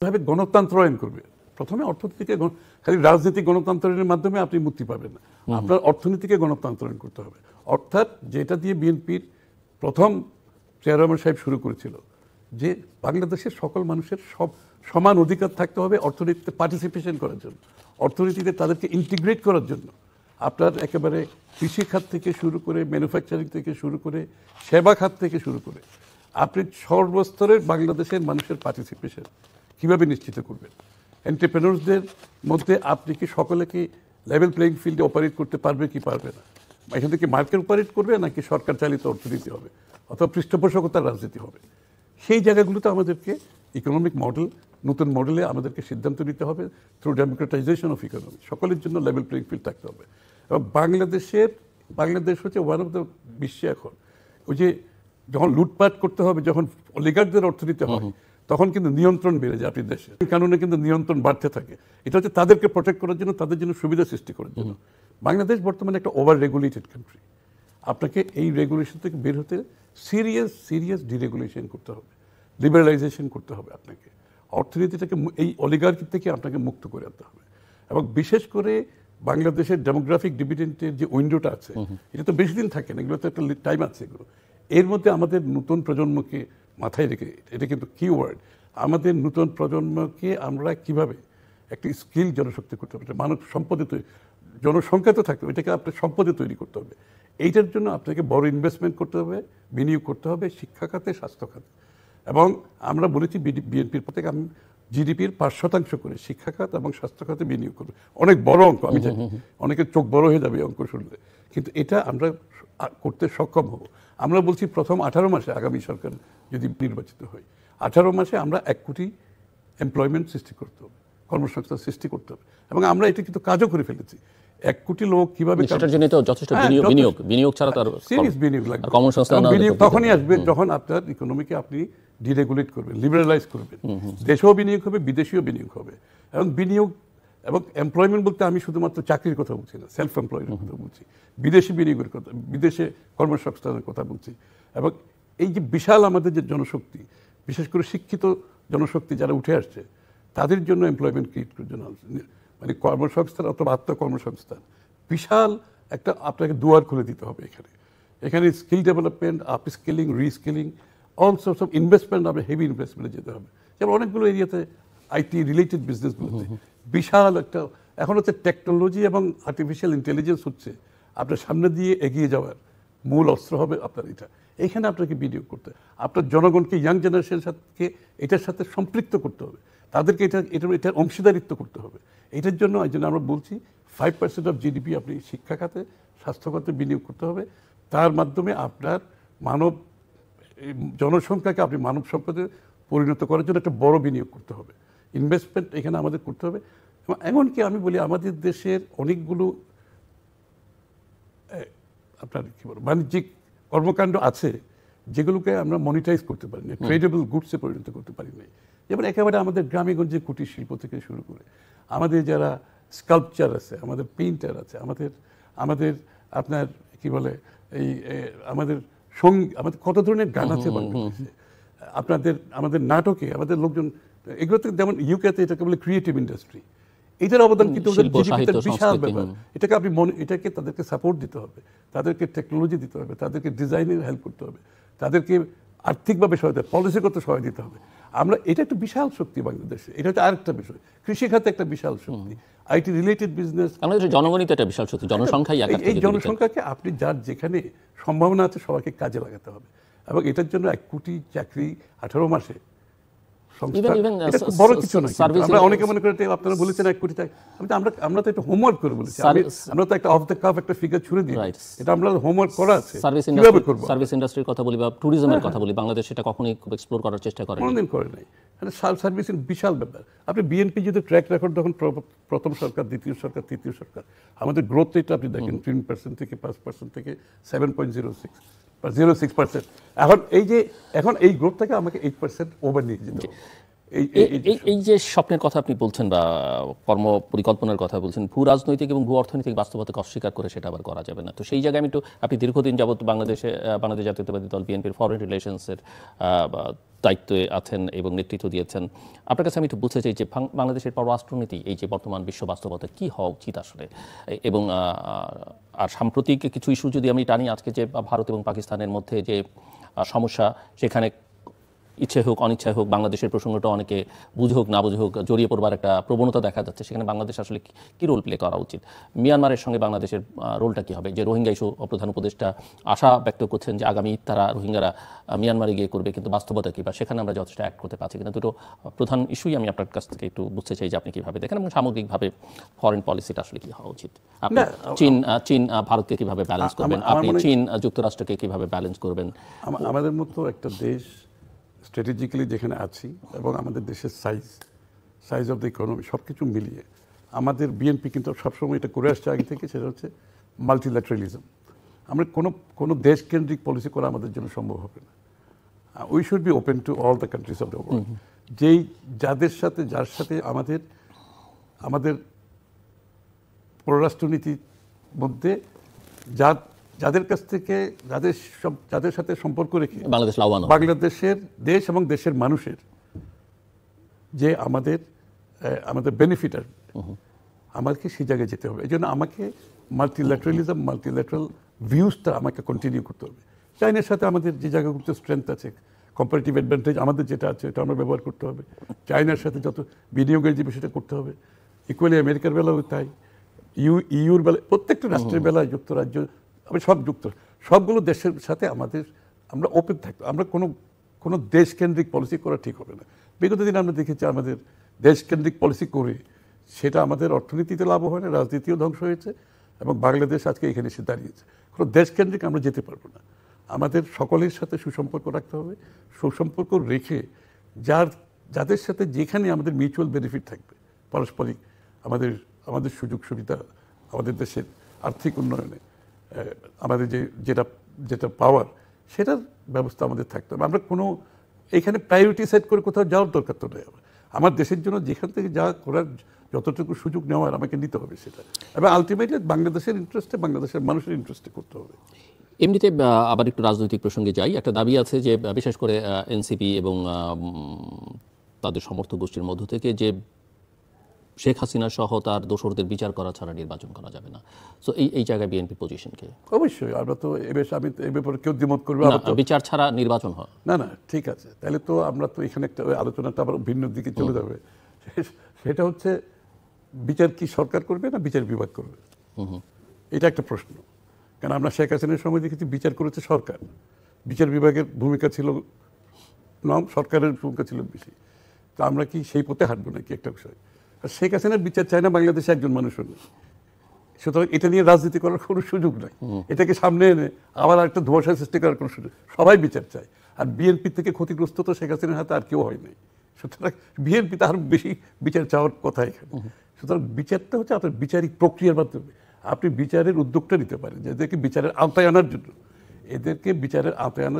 ভাবে গণতন্ত্রায়ন করবে। প্রথমে অর্থনীতিকে খালি রাজনৈতিক গণতন্ত্রের মাধ্যমে আপনি মুক্তি পাবেন না, আপনার অর্থনীতিকে গণতন্ত্রায়ন করতে হবে। অর্থাৎ যেটা দিয়ে বিএনপির প্রথম চেয়ারম্যান সাহেব শুরু করেছিল যে বাংলাদেশের সকল মানুষের সমান অধিকার থাকতে হবে অর্থনীতিতে পার্টিসিপেশন করার জন্য, অর্থনীতিতে তাদেরকে ইন্টিগ্রেট করার জন্য। আপনার একেবারে কৃষি খাত থেকে শুরু করে ম্যানুফ্যাকচারিং থেকে শুরু করে সেবা খাত থেকে শুরু করে আপনি সর্বস্তরের বাংলাদেশের মানুষের পার্টিসিপেশন কীভাবে নিশ্চিত করবেন। এন্টারপ্রেনার্সদের মধ্যে আপনি কি সকলে কি লেভেল প্লেইং ফিল্ডে অপারেট করতে পারবে কি পারবে না, এখান থেকে মার্কেট অপারেট করবে নাকি সরকার চালিত অর্থনীতি হবে অথবা পৃষ্ঠপোষকতার রাজনীতি হবে। সেই জায়গাগুলোতে আমাদেরকে ইকোনমিক মডেল, নতুন মডেলে আমাদেরকে সিদ্ধান্ত নিতে হবে থ্রু ডেমোক্রেটাইজেশন অফ ইকোনমি। সকলের জন্য লেভেল প্লেইং ফিল্ড থাকতে হবে। এবং বাংলাদেশ হচ্ছে ওয়ান অফ দ্য বিশ্বে এখন ওই যে যখন লুটপাট করতে হবে, যখন অলিগারদের অর্থনীতি হয় তখন কিন্তু নিয়ন্ত্রণ বেড়ে যায় আপনি দেশে, কারণে কিন্তু নিয়ন্ত্রণ বাড়তে থাকে। এটা হচ্ছে তাদেরকে প্রোটেক্ট করার জন্য, তাদের জন্য সুবিধা সৃষ্টি করার জন্য। বাংলাদেশ বর্তমানে একটা ওভার রেগুলেটেড কান্ট্রি। আপনাকে এই রেগুলেশন থেকে বের হতে সিরিয়াস ডিরেগুলেশন করতে হবে, লিবারালাইজেশন করতে হবে। আপনাকে অর্থনীতিটাকে এই অলিগার্কি থেকে আপনাকে মুক্ত করে আনতে হবে। এবং বিশেষ করে বাংলাদেশের ডেমোগ্রাফিক ডিভিডেন্টের যে উইন্ডোটা আছে, এটা তো বেশি দিন থাকে না, এগুলো তো একটা টাইম আছে। এগুলো এর মধ্যে আমাদের নতুন প্রজন্মকে মাথায় রেখে, এটা কিন্তু কিওয়ার্ড, আমাদের নতুন প্রজন্মকে আমরা কিভাবে একটি স্কিল জনশক্তি করতে হবে, মানব সম্পদে জনসংখ্যা তো থাকতে হবে, এটাকে আপনার সম্পদে তৈরি করতে হবে। এইটার জন্য আপনাকে বড় ইনভেস্টমেন্ট করতে হবে, বিনিয়োগ করতে হবে শিক্ষা খাতে, স্বাস্থ্য খাতে। এবং আমরা বলেছি বিএনপির প্রত্যেক জিডিপির 5% করে শিক্ষা খাত এবং স্বাস্থ্য খাতে বিনিয়োগ করবে। অনেক বড় অঙ্ক, আমি জানি অনেকের চোখ বড় হয়ে যাবে অঙ্ক শুনলে, কিন্তু এটা আমরা করতে সক্ষম হব। আমরা বলছি প্রথম 18 মাসে, আগামী সরকার যদি নির্বাচিত হয়, 18 মাসে আমরা 1 কোটি এমপ্লয়মেন্ট সৃষ্টি করতে হবে, কর্মসংস্থান সৃষ্টি করতে হবে। এবং আমরা এটা কিন্তু কাজও করে ফেলেছি। 1 কোটি লোক কিভাবে, সেটার জন্য তো যথেষ্ট বিনিয়োগ ছাড়া তার সিরিয়াস বিনিয়োগ লাগবে। কর্মসংস্থান বিনিয়োগ তখনই আসবে যখন আপনার ইকোনমিকে আপনি ডিরেগুলেট করবেন, লিবারালাইজ করবেন। দেশেও বিনিয়োগ হবে, বিদেশিও বিনিয়োগ হবে। এবং বিনিয়োগ এবং এমপ্লয়মেন্ট বলতে আমি শুধুমাত্র চাকরির কথা বলছি না, সেলফ এমপ্লয়ের কথা বলছি, বিদেশি বিনিয়োগের কথা, বিদেশে কর্মসংস্থানের কথা বলছি। এবং এই যে বিশাল আমাদের যে জনশক্তি, বিশেষ করে শিক্ষিত জনশক্তি যারা উঠে আসছে, তাদের জন্য এমপ্লয়মেন্ট ক্রিয়েট করার জন্য, মানে কর্মসংস্থান অথবা আত্মকর্মসংস্থান, বিশাল একটা আপনাকে দুয়ার খুলে দিতে হবে। এখানে skill development, upskilling, reskilling, all source of investment, আমরা হেভি ইনভেস্টমেন্টে যেতে হবে। যেমন অনেকগুলো এরিয়াতে আইটি রিলেটেড বিজনেসগুলোতে বিশাল একটা, এখন হচ্ছে টেকনোলজি এবং আর্টিফিশিয়াল ইন্টেলিজেন্স হচ্ছে আপনার সামনে দিয়ে এগিয়ে যাওয়ার মূল অস্ত্র হবে আপনার এটা। এইখানে আপনাকে বিনিয়োগ করতে হবে, আপনার জনগণকে, ইয়াং জেনারেশনের সাথে এটার সাথে সম্পৃক্ত করতে হবে, তাদেরকে এটার অংশীদারিত্ব করতে হবে। এটার জন্য আমরা বলছি 5% অফ জিডিপি আপনি শিক্ষা খাতে, স্বাস্থ্য খাতে বিনিয়োগ করতে হবে। তার মাধ্যমে আপনার জনসংখ্যাকে আপনি মানব সম্পদে পরিণত করার জন্য একটা বড় বিনিয়োগ করতে হবে, ইনভেস্টমেন্ট এখানে আমাদের করতে হবে। এমনকি আমি বলি আমাদের দেশের অনেকগুলো আপনার কি বলবো বাণিজ্যিক কর্মকাণ্ড আছে যেগুলোকে আমরা মনিটাইজ করতে পারি না, ট্রেডেবল গুডসে পরিণত করতে পারি না। যেমন একেবারে আমাদের গ্রামে গঞ্জে কুটির শিল্প থেকে শুরু করে আমাদের যারা স্কাল্পচার আছে, আমাদের পেইন্টার আছে, আমাদের আপনার কি বলে এই আমাদের আমাদের কত ধরনের গান আছে বাংলাদেশে, আমাদের নাটকে আমাদের লোকজন, এগুলোতে যেমন ইউকেতে এটাকে বলে ক্রিয়েটিভ ইন্ডাস্ট্রি, এটার অবদান কিন্তু বিশাল ব্যাপার। এটাকে তাদেরকে সাপোর্ট দিতে হবে, তাদেরকে টেকনোলজি দিতে হবে, তাদেরকে ডিজাইনের হেল্প করতে হবে, তাদেরকে আর্থিকভাবে সহায়তা, পলিসিগত সহায়তা দিতে হবে। এটা একটা বিশাল শক্তি বাংলাদেশে। এটা হচ্ছে আরেকটা বিষয়, কৃষি খাতে একটা বিশাল শক্তি, আইটি রিলেটেড বিজনেস। বাংলাদেশের জনগণই তো একটা বিশাল শক্তি, জনসংখ্যাই এই জনসংখ্যাকে আপনি যার যেখানে সম্ভাবনা আছে সবাইকে কাজে লাগাতে হবে। এবং এটার জন্য 1 কোটি চাকরি 18 মাসে বড় কিছু নয়। আমরা অনেকে মনে করি আপনারা বলেছেন 1 কোটি টাকা, আমরা তো একটা হোমওয়ার্ক করে বলেছি, আমরা তো একটা অফ দ্য কাফ একটা ফিগার ছুড়ে দিই, এটা আমরা হোমওয়ার্ক করা আছে। সার্ভিস ইন্ডাস্ট্রির কথা বলি বা ট্যুরিজমের কথা বলি, বাংলাদেশ এটা কখনোই খুব এক্সপ্লোর করার চেষ্টা করে কোনোদিন করে নাই। সার্ভিসের বিশাল ব্যাপার। আপনি বিএনপি যদি ট্র্যাক রেকর্ড যখন প্রথম সরকার, দ্বিতীয় সরকার, তৃতীয় সরকার, আমাদের গ্রোথ রেটটা আপনি দেখেন 3% থেকে 5% থেকে 7.06%। এখন এই গ্রোথটাকে আমাকে 8% ওভার নিয়ে যেতে হবে। এই যে স্বপ্নের কথা আপনি বলছেন বা কর্ম পরিকল্পনার কথা বলছেন, ভূ রাজনৈতিক এবং ভূ অর্থনৈতিক বাস্তবতাকে অস্বীকার করে সেটা আবার করা যাবে না। তো সেই জায়গায় আমি একটু, আপনি দীর্ঘদিন যাবত বাংলাদেশ জাতীয়তাবাদী দল বিএনপির ফরেন রিলেশনসের দায়িত্বে আছেন এবং নেতৃত্ব দিয়েছেন। আপনার কাছে আমি একটু বলতে চাই যে বাংলাদেশের পররাষ্ট্রনীতি এই যে বর্তমান বিশ্ব বাস্তবতা কি হওয়া উচিত আসলে, এবং আর সাম্প্রতিক কিছু ইস্যু যদি আমি টানি, আজকে যে ভারত এবং পাকিস্তানের মধ্যে যে সমস্যা, সেখানে ইচ্ছে হোক অনিচ্ছায় হোক বাংলাদেশের প্রসঙ্গটা অনেকে বুঝে হোক না বুঝে হোক জড়িয়ে পড়বার একটা প্রবণতা দেখা যাচ্ছে। সেখানে বাংলাদেশ আসলে কি রোল প্লে করা উচিত? মিয়ানমারের সঙ্গে বাংলাদেশের রোলটা কি হবে? যে রোহিঙ্গা ইস্যু, প্রধান উপদেষ্টা আশা ব্যক্ত করছেন যে আগামী তারা রোহিঙ্গারা মিয়ানমারে গিয়ে করবে, কিন্তু বাস্তবতা কি, বা সেখানে আমরা যথেষ্ট অ্যাক্ট করতে পারছি কিনা? দুটো প্রধান ইস্যুই আমি আপনার কাছ থেকে একটু বুঝতে চাই যে আপনি কিভাবে দেখেন এবং সামগ্রিকভাবে ফরেন পলিসিটা আসলে কি হওয়া উচিত। আপনি চীন ভারতকে কিভাবে ব্যালেন্স করবেন, আপনি চীন যুক্তরাষ্ট্রকে কিভাবে ব্যালেন্স করবেন? আমাদের মতো একটা দেশ স্ট্র্যাটেজিক্যালি যেখানে আছি এবং আমাদের দেশের সাইজ অফ দ্য ইকোনমি সব কিছু মিলিয়ে আমাদের বিএনপি কিন্তু সবসময় এটা করে আসছে আগে থেকে, সেটা হচ্ছে মাল্টিল্যাটারালিজম। আমরা কোনো দেশকেন্দ্রিক পলিসি করা আমাদের জন্য সম্ভব হবে না। We should be open to all the countries of the world. যার সাথে আমাদের পররাষ্ট্রনীতির মধ্যে যাদের কাছ থেকে যাদের সাথে সম্পর্ক রেখে বাংলাদেশের দেশ এবং দেশের মানুষের যে আমাদের বেনিফিট আসবে, আমাকে সেই জায়গায় যেতে হবে। এই জন্য আমাকে মাল্টিল্যাটারাল ভিউজটা আমাকে কন্টিনিউ করতে হবে। চাইনার সাথে আমাদের যে জায়গাগুলোতে স্ট্রেংথ আছে, কম্পারেটিভ অ্যাডভান্টেজ আমাদের যেটা আছে, এটা আমরা ব্যবহার করতে হবে। চাইনার সাথে যত বিনিয়োগের যে বিষয়টা করতে হবে, ইকুয়ালি আমেরিকার বেলাও তাই, ইউর বেলায়, প্রত্যেকটা রাষ্ট্রের বেলায়, যুক্তরাজ্য, সবগুলো দেশের সাথে আমরা ওপেন থাকবো। আমরা কোনো দেশকেন্দ্রিক পলিসি করা ঠিক হবে না। বিগত দিনে আমরা দেখেছি আমাদের দেশকেন্দ্রিক পলিসি করে সেটা আমাদের অর্থনীতিতে লাভ হয় না, রাজনীতিও ধ্বংস হয়েছে, এবং বাংলাদেশ আজকে এখানে এসে দাঁড়িয়েছে। কোনো দেশকেন্দ্রিক আমরা যেতে পারবো না। আমাদের সকলের সাথে সুসম্পর্ক রাখতে হবে। সুসম্পর্ক রেখে যাদের সাথে যেখানে আমাদের মিউচুয়াল বেনিফিট থাকবে, পারস্পরিক আমাদের সুযোগ সুবিধা, আমাদের দেশের আর্থিক উন্নয়নে আমাদের যেটা পাওয়ার, সেটার ব্যবস্থা আমাদের থাকতে হবে। আমরা এখানে প্রায়োরিটি সেট করে কোথাও যাওয়ার দরকার তো নেই। আমার দেশের জন্য যেখান থেকে যা করার যতটুকু সুযোগ নেওয়ার আমাকে নিতে হবে সেটা, এবং আলটিমেটলি বাংলাদেশের ইন্টারেস্টে, বাংলাদেশের মানুষের ইন্টারেস্টে করতে হবে। এমনিতে আবার একটু রাজনৈতিক প্রসঙ্গে যাই। একটা দাবি আছে যে বিশেষ করে এনসিপি এবং তাদের সমর্থক গোষ্ঠীর মধ্য থেকে যে শেখ হাসিনা সহ তার দোসরদের বিচার করা ছাড়া নির্বাচন করা যাবে না। সো এই জায়গায় বিএনপি পজিশনকে অবশ্যই আমরা তো আমি এ ব্যাপারে কেউ দ্বিমত করবে বিচার ছাড়া নির্বাচন হয় না, ঠিক আছে, তাহলে তো আমরা তো এখানে একটা আলোচনাটা আবার ভিন্ন দিকে চলে যাবে। সেটা হচ্ছে বিচার কি সরকার করবে না বিচার বিভাগ করবে, এটা একটা প্রশ্ন। কারণ আমরা শেখ হাসিনার সময় দেখেছি বিচার করেছে সরকার, বিচার বিভাগের ভূমিকা ছিল সরকারের ভূমিকা ছিল বেশি। তো আমরা কি সেই পথে হাঁটবো নাকি, একটা বিষয়। শেখ হাসিনার বিচার চায় না বাংলাদেশে একজন মানুষও নেই, সুতরাং এটা নিয়ে রাজনীতি করার কোনো সুযোগ নাই। এটাকে সামনে এনে আবার একটা ধোঁয়াশা সৃষ্টি করার কোনো সুযোগ, সবাই বিচার চায়। আর বিএনপি থেকে ক্ষতিগ্রস্ত তো শেখ হাসিনার হাতে আর কেউ হয় নাই, সুতরাং বিএনপি তার বেশি বিচার চাওয়ার কথা এখানে। সুতরাং বিচারটা হচ্ছে আপনার বিচারিক প্রক্রিয়ার মাধ্যমে আপনি বিচারের উদ্যোগটা নিতে পারেন, যে এদেরকে বিচারের আওতায় আনার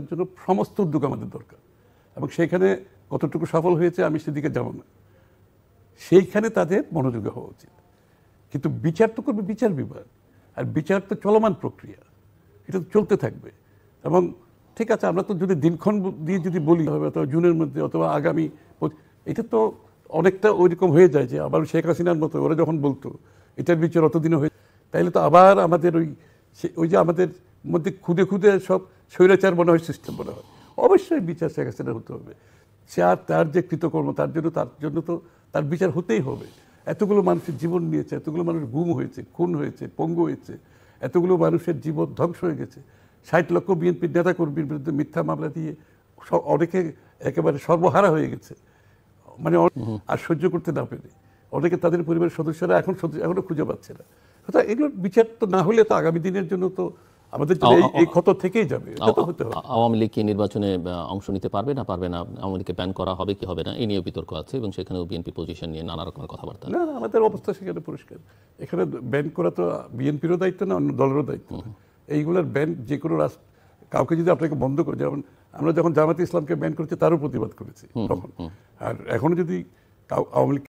জন্য, সমস্ত উদ্যোগ আমাদের দরকার। এবং সেখানে কতটুকু সফল হয়েছে আমি সেদিকে যাব না, সেইখানে তাদের মনোযোগী হওয়া উচিত। কিন্তু বিচার তো করবে বিচার বিভাগ, আর বিচার তো চলমান প্রক্রিয়া, এটা তো চলতে থাকবে। এবং ঠিক আছে, আমরা তো যদি দিনক্ষণ দিয়ে যদি বলি হবে অথবা জুনের মধ্যে অথবা আগামী, এটা তো অনেকটা ওইরকম হয়ে যায় যে আবার শেখ হাসিনার মতো ওরা যখন বলতো এটার বিচার অতদিনে হয়ে, তাইলে তো আবার আমাদের ওই যে আমাদের মধ্যে খুদে খুদে সব স্বৈরাচার মনে হয়, সিস্টেম মনে হয়। অবশ্যই বিচার শেখ হাসিনার হতে হবে। সে আর তার যে কৃতকর্ম, তার জন্য তো তার বিচার হতেই হবে। এতগুলো মানুষের জীবন নিয়েছে, এতগুলো মানুষ গুম হয়েছে, খুন হয়েছে, পঙ্গু হয়েছে, এতগুলো মানুষের জীবন ধ্বংস হয়ে গেছে। 60 লক্ষ বিএনপির নেতাকর্মীর বিরুদ্ধে মিথ্যা মামলা দিয়ে অনেকে একেবারে সর্বহারা হয়ে গেছে, মানে আর সহ্য করতে না পেরে অনেকে তাদের পরিবারের সদস্যরা এখনো খুঁজে পাচ্ছে না। এগুলোর বিচার তো না হলে তো আগামী দিনের জন্য তো আমাদের এই ক্ষত থেকেই যাবে। আওয়ামী লীগ কি নির্বাচনে অংশ নিতে পারবে না আওয়ামী লীগকে ব্যান করা হবে কি হবে না, এই নিয়ে বিতর্ক আছে এবং সেখানেও বিএনপি পজিশন নিয়ে নানা রকমের কথাবার্তা। না, আমাদের অবস্থা সেখানে পরিষ্কার। এখানে ব্যান করা তো বিএনপিরও দায়িত্ব না, অন্য দলেরও দায়িত্ব না। এইগুলোর ব্যান যে কোনো কাউকে যদি আপনাকে বন্ধ করে, যেমন আমরা যখন জামাতে ইসলামকে ব্যান করেছি তারও প্রতিবাদ করেছি তখন। আর এখনো যদি আওয়ামী লীগকে